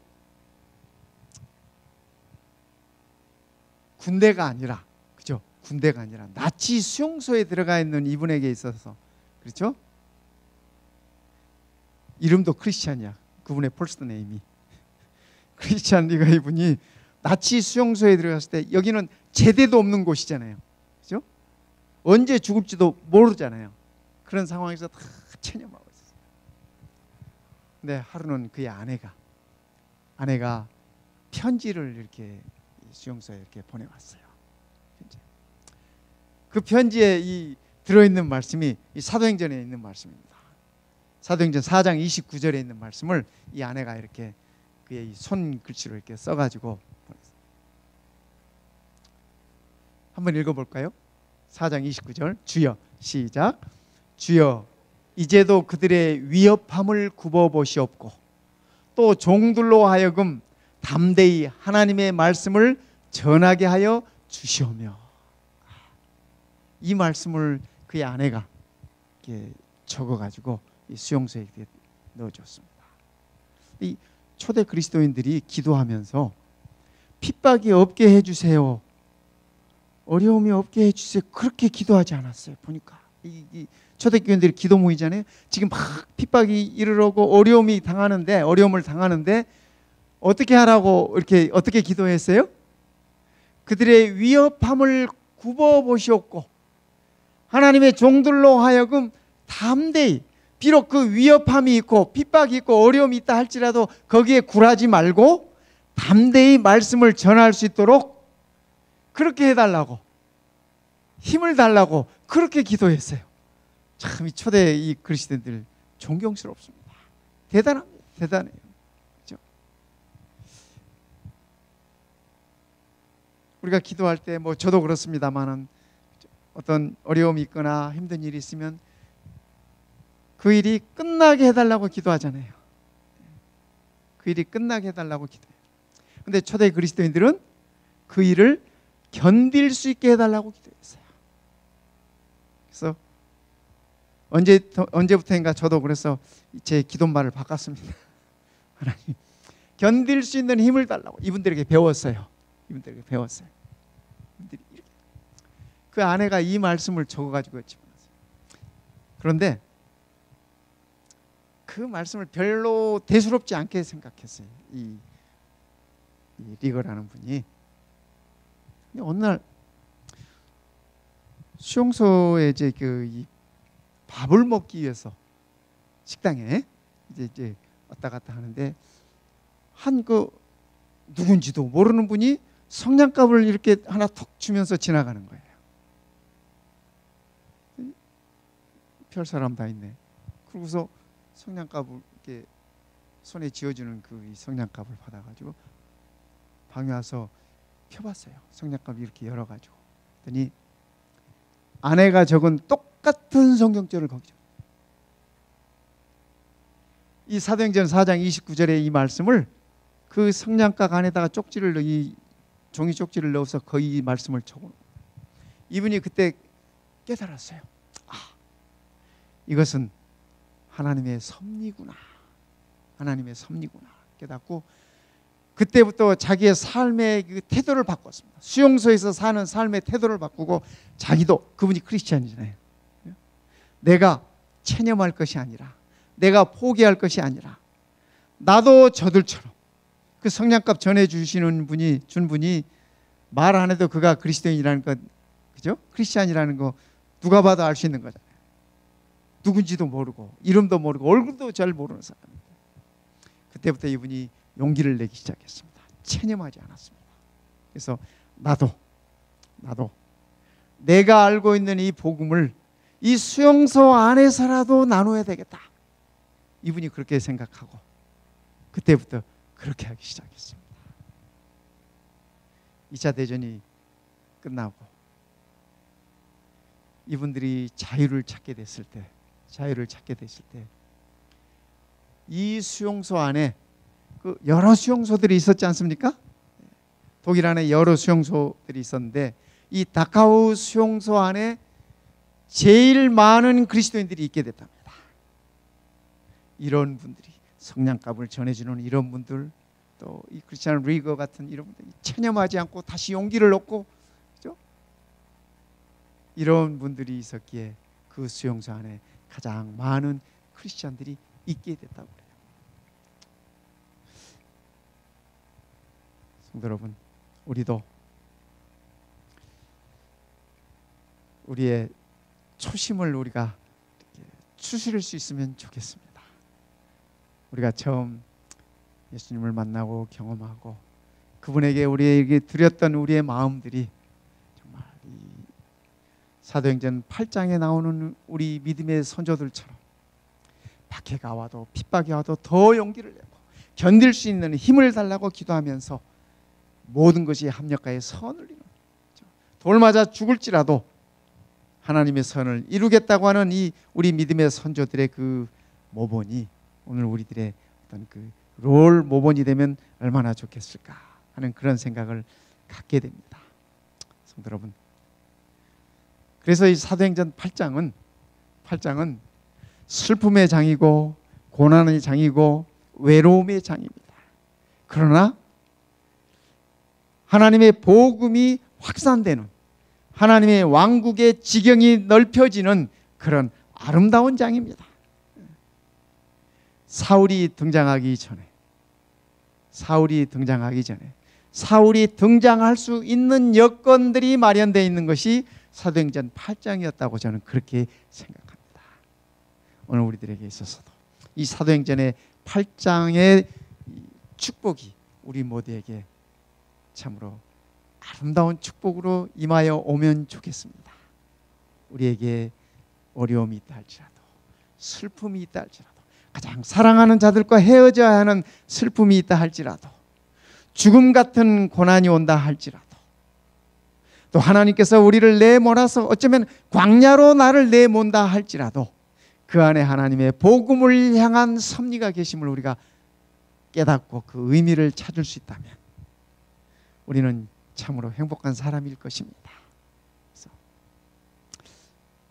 군대가 아니라, 그죠? 군대가 아니라 나치 수용소에 들어가 있는 이분에게 있어서, 그렇죠? 이름도 크리스찬이야. 그분의 폴스트 네임이 크리스찬 리가. 이분이 나치 수용소에 들어갔을 때 여기는 제대도 없는 곳이잖아요, 그죠? 언제 죽을지도 모르잖아요. 그런 상황에서 다 체념하고 있었어요. 근데 하루는 그의 아내가 편지를 이렇게 수용소에 이렇게 보내왔어요. 그 편지에 이 들어있는 말씀이 이 사도행전에 있는 말씀입니다. 사도행전 4장 29절에 있는 말씀을 이 아내가 이렇게 그의 손글씨로 이렇게 써가지고 보냈어요. 한번 읽어볼까요? 4장 29절 주여 시작. 주여 이제도 그들의 위협함을 굽어보시옵고 또 종들로 하여금 담대히 하나님의 말씀을 전하게 하여 주시오며. 이 말씀을 그의 아내가 이렇게 적어가지고 이 수용소에 넣어줬습니다. 이 초대 그리스도인들이 기도하면서 핍박이 없게 해주세요, 어려움이 없게 해주세요, 그렇게 기도하지 않았어요. 보니까 이 초대교인들이 기도 모이잖아요. 지금 막 핍박이 이르러고 어려움을 당하는데 어떻게 하라고 이렇게 어떻게 기도했어요? 그들의 위협함을 굽어보시옵고 하나님의 종들로 하여금 담대히, 비록 그 위협함이 있고 핍박이 있고 어려움이 있다 할지라도 거기에 굴하지 말고 담대히 말씀을 전할 수 있도록 그렇게 해달라고, 힘을 달라고 그렇게 기도했어요. 참 이 초대 이 그리스도인들 존경스럽습니다. 대단합니다. 대단해요. 그렇죠? 우리가 기도할 때 뭐 저도 그렇습니다만은 어떤 어려움이 있거나 힘든 일이 있으면 그 일이 끝나게 해달라고 기도하잖아요. 그 일이 끝나게 해달라고 기도해요. 근데 초대 그리스도인들은 그 일을 견딜 수 있게 해달라고 기도했어요. 그래서 언제부터인가 저도 그래서 제 기도말을 바꿨습니다. 하나님 견딜 수 있는 힘을 달라고 이분들에게 배웠어요. 그 아내가 이 말씀을 적어가지고 집어넣었어요. 그런데 그 말씀을 별로 대수롭지 않게 생각했어요. 이 리거라는 분이. 근데 어느 날 수용소에 이제 이 밥을 먹기 위해서 식당에 이제 왔다 갔다 하는데 한 누군지도 모르는 분이 성냥갑을 이렇게 하나 턱 주면서 지나가는 거예요. 별 사람 다 있네. 그러고서 성냥갑을 이렇게 손에 쥐어주는 이 성냥갑을 받아가지고 방에 와서 펴봤어요. 성냥갑 이렇게 열어가지고. 그랬더니 아내가 적은 똑같은 성경절을 거기죠. 이 사도행전 4장 29절의 이 말씀을 그 성냥갑 안에다가 이 종이 쪽지를 넣어서 거의 말씀을 적어놓은 거예요. 이분이 그때 깨달았어요. 이것은 하나님의 섭리구나. 깨닫고 그때부터 자기의 삶의 그 태도를 바꿨습니다. 수용소에서 사는 삶의 태도를 바꾸고 자기도, 그분이 크리스찬이잖아요. 내가 체념할 것이 아니라, 내가 포기할 것이 아니라 나도 저들처럼 그 성냥갑 전해주시는 준 분이 말 안 해도 그가 그리스도인이라는 것, 그죠? 크리스찬이라는 거 누가 봐도 알 수 있는 거잖아요. 누군지도 모르고 이름도 모르고 얼굴도 잘 모르는 사람입니다. 그때부터 이분이 용기를 내기 시작했습니다. 체념하지 않았습니다. 그래서 나도 내가 알고 있는 이 복음을 이 수용소 안에서라도 나눠야 되겠다. 이분이 그렇게 생각하고 그때부터 그렇게 하기 시작했습니다. 2차 대전이 끝나고 이분들이 자유를 찾게 됐을 때 이 수용소 안에 여러 수용소들이 있었지 않습니까? 독일 안에 여러 수용소들이 있었는데 이 다카우 수용소 안에 제일 많은 그리스도인들이 있게 됐답니다. 이런 분들이 성냥갑을 전해주는 이런 분들, 또 이 크리스찬 리거 같은 이런 분들이 체념하지 않고 다시 용기를 얻고, 그죠? 이런 분들이 있었기에 그 수용소 안에 가장 많은 크리스찬들이 있게 됐다고 그래요. 성도 여러분, 우리도 우리의 초심을 우리가 추스릴 수 있으면 좋겠습니다. 우리가 처음 예수님을 만나고 경험하고 그분에게 우리에게 드렸던 우리의 마음들이 정말 이 사도행전 8장에 나오는 우리 믿음의 선조들처럼 박해가 와도 핍박이 와도 더 용기를 내고 견딜 수 있는 힘을 달라고 기도하면서 모든 것이 합력하여 선을 이루는, 돌 맞아 죽을지라도 하나님의 선을 이루겠다고 하는 이 우리 믿음의 선조들의 그 모본이 오늘 우리들의 어떤 그 롤 모본이 되면 얼마나 좋겠을까 하는 그런 생각을 갖게 됩니다. 성도 여러분, 그래서 이 사도행전 8장은 슬픔의 장이고 고난의 장이고 외로움의 장입니다. 그러나 하나님의 복음이 확산되는, 하나님의 왕국의 지경이 넓혀지는 그런 아름다운 장입니다. 사울이 등장하기 전에 사울이 등장할 수 있는 여건들이 마련되어 있는 것이 사도행전 8장이었다고 저는 그렇게 생각합니다. 오늘 우리들에게 있어서도 이 사도행전의 8장의 축복이 우리 모두에게 참으로 아름다운 축복으로 임하여 오면 좋겠습니다. 우리에게 어려움이 있다 할지라도, 슬픔이 있다 할지라도, 가장 사랑하는 자들과 헤어져야 하는 슬픔이 있다 할지라도, 죽음 같은 고난이 온다 할지라도, 또 하나님께서 우리를 내몰아서 어쩌면 광야로 나를 내몬다 할지라도 그 안에 하나님의 복음을 향한 섭리가 계심을 우리가 깨닫고 그 의미를 찾을 수 있다면 우리는 참으로 행복한 사람일 것입니다. 그래서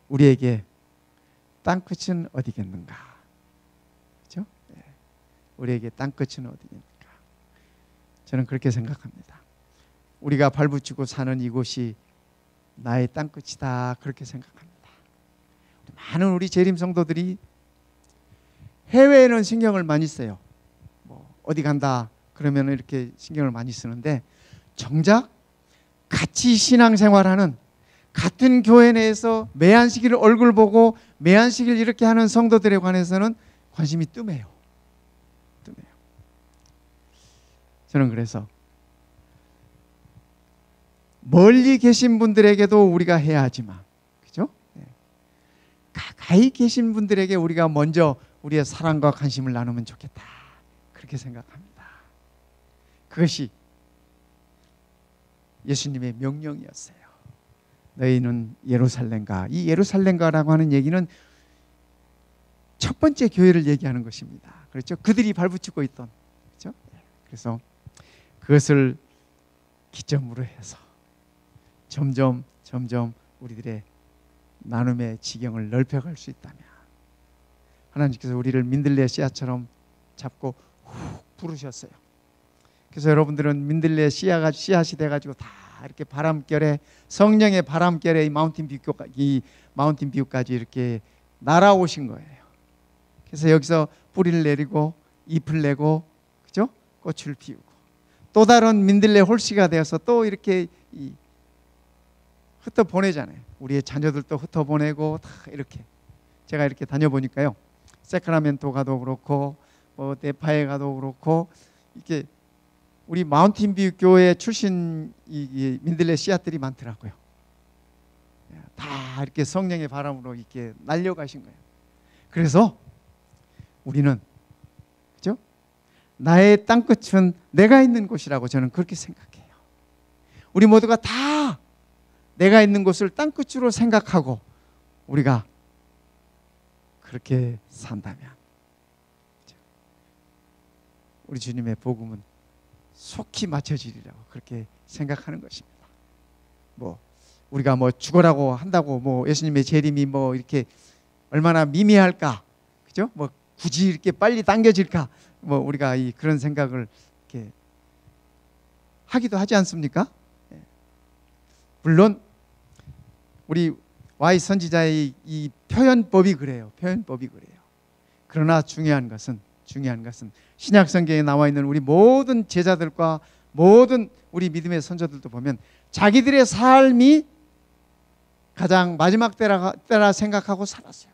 우리에게 땅끝은 어디겠는가? 그렇죠? 네. 우리에게 땅끝은 어디겠는가? 저는 그렇게 생각합니다. 우리가 발붙이고 사는 이곳이 나의 땅끝이다, 그렇게 생각합니다. 많은 우리 재림 성도들이 해외에는 신경을 많이 써요. 뭐 어디 간다 그러면 이렇게 신경을 많이 쓰는데, 정작 같이 신앙생활하는 같은 교회 내에서 매한식일 얼굴 보고 매한식일 이렇게 하는 성도들에 관해서는 관심이 뜸해요. 저는 그래서 멀리 계신 분들에게도 우리가 해야 하지만, 그죠? 가까이 계신 분들에게 우리가 먼저 우리의 사랑과 관심을 나누면 좋겠다, 그렇게 생각합니다. 그것이 예수님의 명령이었어요. 너희는 예루살렘가. 이 예루살렘가라고 하는 얘기는 첫 번째 교회를 얘기하는 것입니다. 그렇죠? 그들이 발붙이고 있던, 그렇죠? 그래서 그것을 기점으로 해서 점점 우리들의 나눔의 지경을 넓혀갈 수 있다면 하나님께서 우리를 민들레 씨앗처럼 잡고 훅 부르셨어요. 그래서 여러분들은 민들레 씨앗이 돼가지고 다 이렇게 바람결에, 성령의 바람결에 이 마운틴 뷰까지 이렇게 날아오신 거예요. 그래서 여기서 뿌리를 내리고 잎을 내고, 그죠? 꽃을 피우고 또 다른 민들레 홀씨가 되어서 또 이렇게 흩어 보내잖아요. 우리의 자녀들도 흩어 보내고 다 이렇게. 제가 이렇게 다녀보니까요, 세크라멘토 가도 그렇고 뭐 네파에 가도 그렇고 이렇게 우리 마운틴뷰 교회 출신 이 민들레 씨앗들이 많더라고요. 다 이렇게 성령의 바람으로 이렇게 날려가신 거예요. 그래서 우리는, 그죠? 나의 땅끝은 내가 있는 곳이라고 저는 그렇게 생각해요. 우리 모두가 다 내가 있는 곳을 땅끝으로 생각하고 우리가 그렇게 산다면 우리 주님의 복음은 속히 맞춰지리라고 그렇게 생각하는 것입니다. 뭐 우리가 뭐 죽어라고 한다고 뭐 예수님의 재림이 뭐 이렇게 얼마나 미미할까, 그죠? 뭐 굳이 이렇게 빨리 당겨질까, 뭐 우리가 그런 생각을 이렇게 하기도 하지 않습니까? 물론 우리 Y 선지자의 이 표현법이 그래요. 그러나 중요한 것은 신약 성경에 나와 있는 우리 모든 제자들과 모든 우리 믿음의 선조들도 보면 자기들의 삶이 가장 마지막 때라 생각하고 살았어요.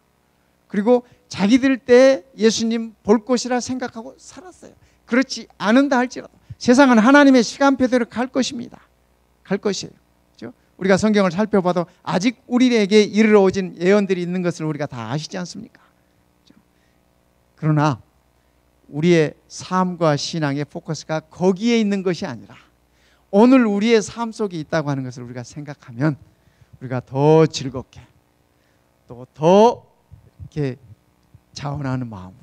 그리고 자기들 때 예수님 볼 것이라 생각하고 살았어요. 그렇지 않은다 할지라도 세상은 하나님의 시간표대로 갈 것입니다. 갈 것이에요. 그렇죠? 우리가 성경을 살펴봐도 아직 우리에게 이르러진 예언들이 있는 것을 우리가 다 아시지 않습니까? 그렇죠? 그러나 우리의 삶과 신앙의 포커스가 거기에 있는 것이 아니라 오늘 우리의 삶 속에 있다고 하는 것을 우리가 생각하면 우리가 더 즐겁게 또 더 이렇게 자원하는 마음으로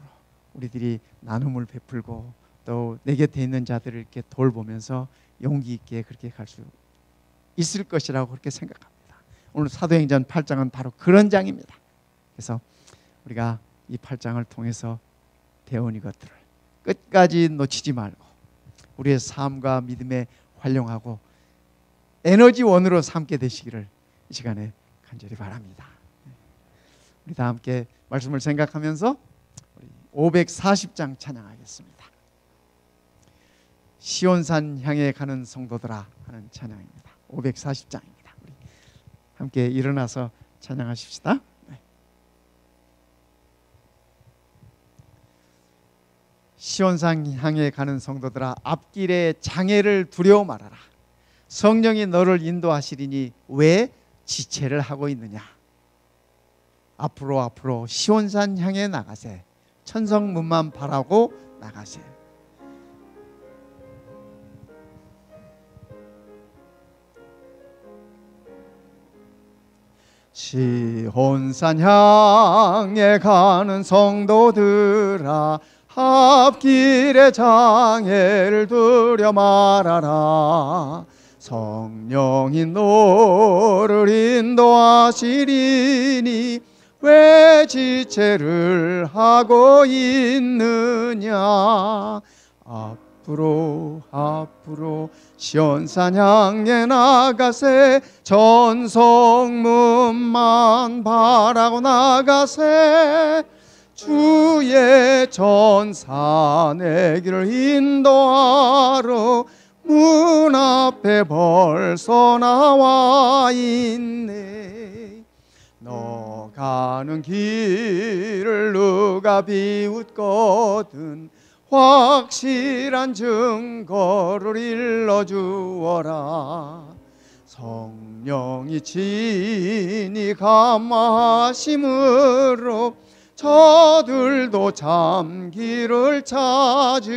우리들이 나눔을 베풀고 또 내 곁에 있는 자들을 이렇게 돌보면서 용기 있게 그렇게 갈 수 있을 것이라고 그렇게 생각합니다. 오늘 사도행전 8장은 바로 그런 장입니다. 그래서 우리가 이 8장을 통해서 배운 이것들을 끝까지 놓치지 말고 우리의 삶과 믿음에 활용하고 에너지원으로 삼게 되시기를 이 시간에 간절히 바랍니다. 우리 다 함께 말씀을 생각하면서 540장 찬양하겠습니다. 시온산 향해 가는 성도들아 하는 찬양입니다. 540장입니다. 우리 함께 일어나서 찬양하십시다. 시온산 향해 가는 성도들아 앞길에 장애를 두려워 말아라. 성령이 너를 인도하시리니 왜 지체를 하고 있느냐. 앞으로 시온산 향해 나가세. 천성문만 바라고 나가세. 시온산 향해 가는 성도들아 앞길에 장애를 두려 말아라. 성령이 너를 인도하시리니 왜 지체를 하고 있느냐. 앞으로 시온산 향해 나가세. 전성문만 바라고 나가세. 주의 전사 내 길을 인도하러 문 앞에 벌써 나와 있네. 너 가는 길을 누가 비웃거든 확실한 증거를 일러주어라. 성령이 친히 감화하심으로 저들도 잠길을 찾으리.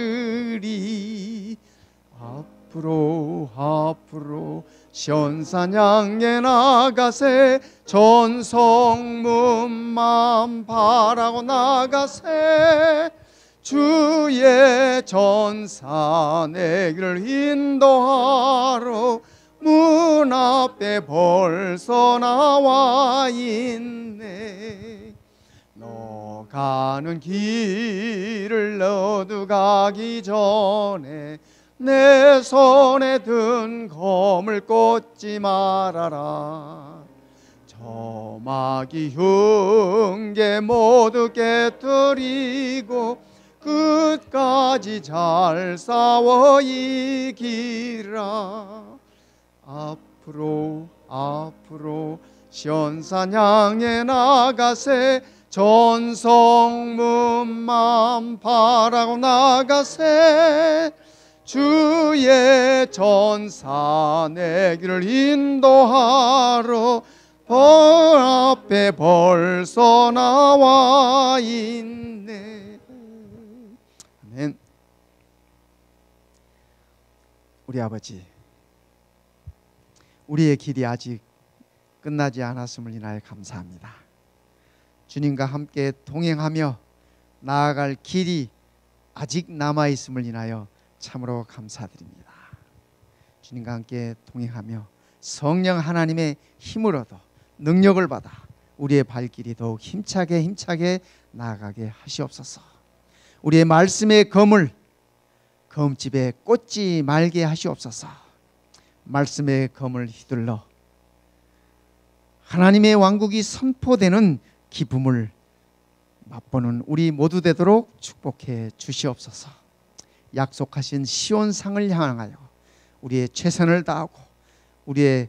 앞으로 시온산 향해 나가세. 전성문만 바라고 나가세. 주의 전사 내 길을 인도하러 문 앞에 벌써 나와 있네. 너 가는 길을 너도 가기 전에 내 손에 든 검을 꽂지 말아라. 저마기 흉계 모두 깨뜨리고 끝까지 잘 싸워 이기라. 앞으로 시온산 향해 나가세. 전성문만 바라고 나가세. 주의 전사 내 길을 인도하러 문 앞에 벌써 나와 있네. 아멘. 우리 아버지, 우리의 길이 아직 끝나지 않았음을 인하여 감사합니다. 주님과 함께 동행하며 나아갈 길이 아직 남아있음을 인하여 참으로 감사드립니다. 주님과 함께 동행하며 성령 하나님의 힘을 얻어 능력을 받아 우리의 발길이 더욱 힘차게 나아가게 하시옵소서. 우리의 말씀의 검을 검집에 꽂지 말게 하시옵소서. 말씀의 검을 휘둘러 하나님의 왕국이 선포되는 기쁨을 맛보는 우리 모두 되도록 축복해 주시옵소서. 약속하신 시온상을 향하여 우리의 최선을 다하고 우리의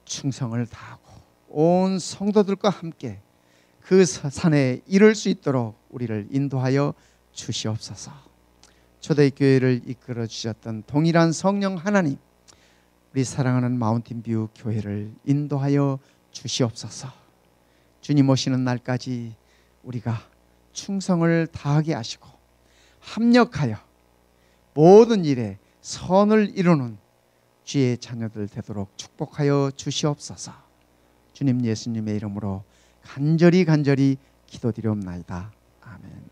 충성을 다하고 온 성도들과 함께 그 산에 이룰 수 있도록 우리를 인도하여 주시옵소서. 초대교회를 이끌어 주셨던 동일한 성령 하나님, 우리 사랑하는 마운틴뷰 교회를 인도하여 주시옵소서. 주님 오시는 날까지 우리가 충성을 다하게 하시고 합력하여 모든 일에 선을 이루는 주의 자녀들 되도록 축복하여 주시옵소서. 주님 예수님의 이름으로 간절히 기도드리옵나이다. 아멘.